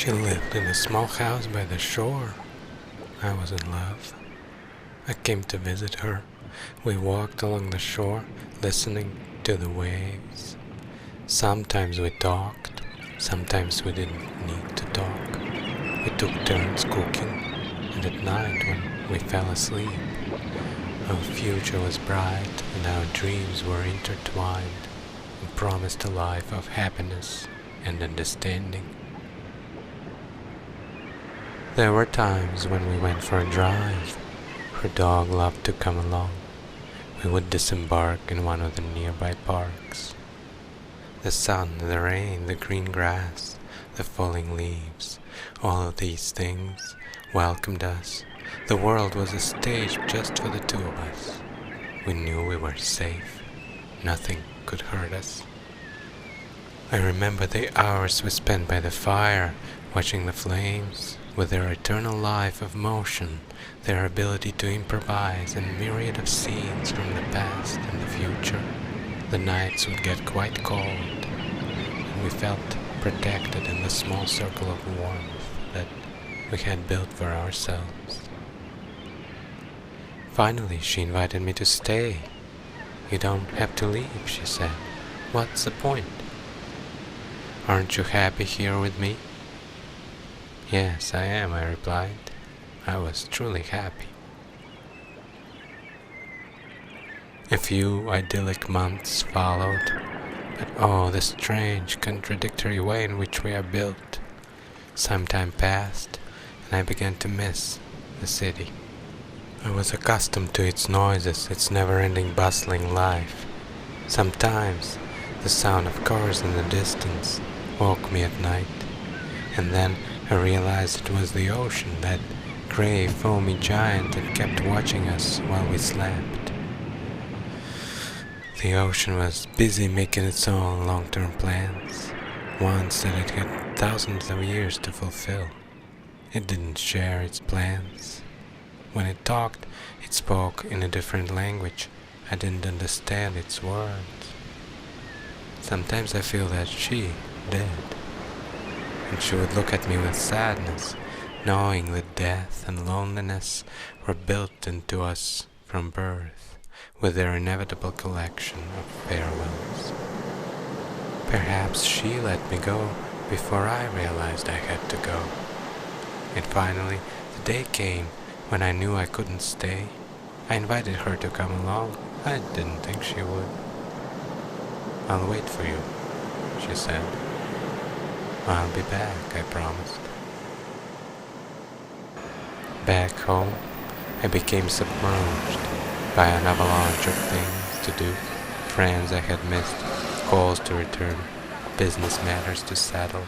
She lived in a small house by the shore. I was in love. I came to visit her. We walked along the shore, listening to the waves. Sometimes we talked, sometimes we didn't need to talk. We took turns cooking, and at night when we fell asleep, our future was bright and our dreams were intertwined and promised a life of happiness and understanding. There were times when we went for a drive. Her dog loved to come along. We would disembark in one of the nearby parks. The sun, the rain, the green grass, the falling leaves, all of these things welcomed us. The world was a stage just for the two of us. We knew we were safe. Nothing could hurt us. I remember the hours we spent by the fire, watching the flames, with their eternal life of motion, their ability to improvise, and myriad of scenes from the past and the future. The nights would get quite cold, and we felt protected in the small circle of warmth that we had built for ourselves. Finally, she invited me to stay. "You don't have to leave," she said. "What's the point? Aren't you happy here with me?" "Yes, I am," I replied. I was truly happy. A few idyllic months followed, but oh, the strange, contradictory way in which we are built. Some time passed, and I began to miss the city. I was accustomed to its noises, its never-ending bustling life. Sometimes the sound of cars in the distance woke me at night, and then I realized it was the ocean, that gray, foamy giant that kept watching us while we slept. The ocean was busy making its own long-term plans, ones that it had thousands of years to fulfill. It didn't share its plans. When it talked, it spoke in a different language. I didn't understand its words. Sometimes I feel that she did, and she would look at me with sadness, knowing that death and loneliness were built into us from birth, with their inevitable collection of farewells. Perhaps she let me go before I realized I had to go. And finally, the day came when I knew I couldn't stay. I invited her to come along. I didn't think she would. "I'll wait for you," she said. "I'll be back," I promised. Back home, I became submerged by an avalanche of things to do, friends I had missed, calls to return, business matters to settle.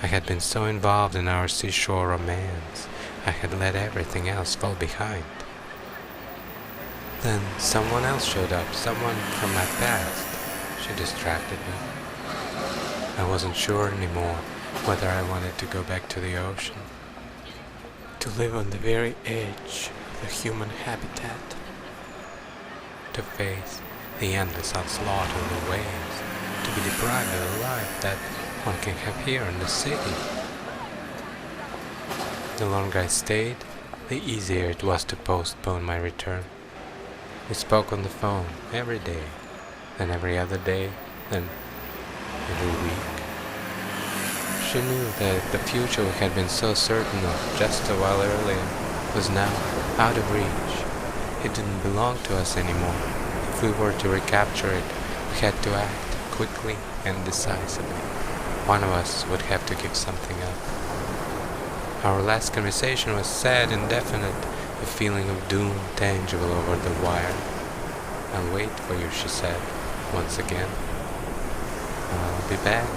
I had been so involved in our seashore romance, I had let everything else fall behind. Then someone else showed up, someone from my past. She distracted me. I wasn't sure anymore whether I wanted to go back to the ocean, to live on the very edge of the human habitat, to face the endless onslaught of the waves, to be deprived of the life that one can have here in the city. The longer I stayed, the easier it was to postpone my return. We spoke on the phone every day, then every other day, then every week. She knew that the future we had been so certain of just a while earlier was now out of reach. It didn't belong to us anymore. If we were to recapture it, we had to act quickly and decisively. One of us would have to give something up. Our last conversation was sad and definite, a feeling of doom tangible over the wire. "I'll wait for you," she said, once again. "I'll be back,"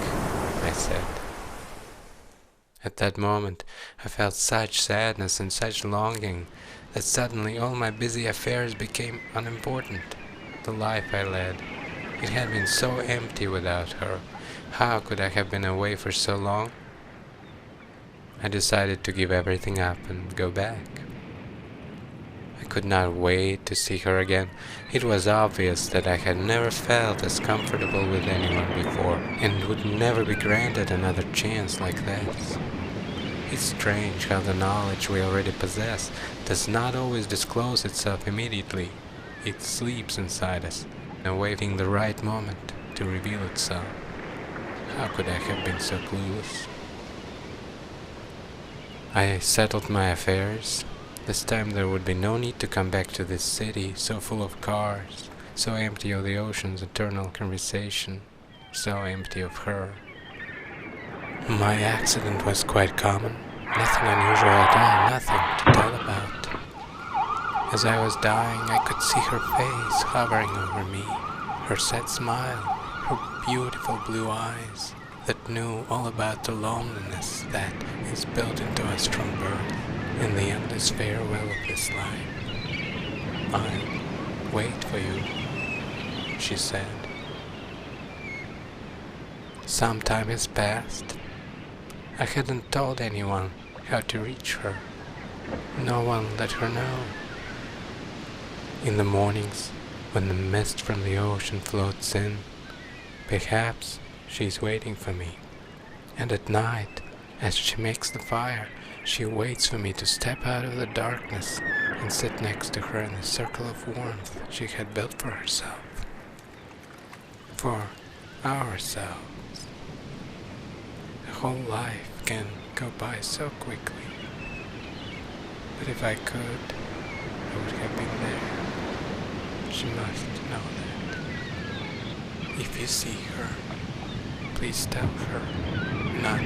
I said. At that moment, I felt such sadness and such longing that suddenly all my busy affairs became unimportant. The life I led, it had been so empty without her. How could I have been away for so long? I decided to give everything up and go back. I I could not wait to see her again. It was obvious that I had never felt as comfortable with anyone before, and would never be granted another chance like this. It's strange how the knowledge we already possess does not always disclose itself immediately. It sleeps inside us, awaiting the right moment to reveal itself. How could I have been so clueless? I settled my affairs. This time there would be no need to come back to this city so full of cars, so empty of the ocean's eternal conversation, so empty of her. My accident was quite common, nothing unusual at all, nothing to tell about. As I was dying, I could see her face hovering over me, her sad smile, her beautiful blue eyes that knew all about the loneliness that is built into us from birth in the endless farewell of this life. "I'll wait for you," she said. Some time has passed. I hadn't told anyone how to reach her. No one let her know. In the mornings, when the mist from the ocean floats in, perhaps she's waiting for me. And at night, as she makes the fire, she waits for me to step out of the darkness and sit next to her in the circle of warmth she had built for herself. For ourselves. A whole life can go by so quickly. But if I could, I would have been there. She must know that. If you see her, please tell her not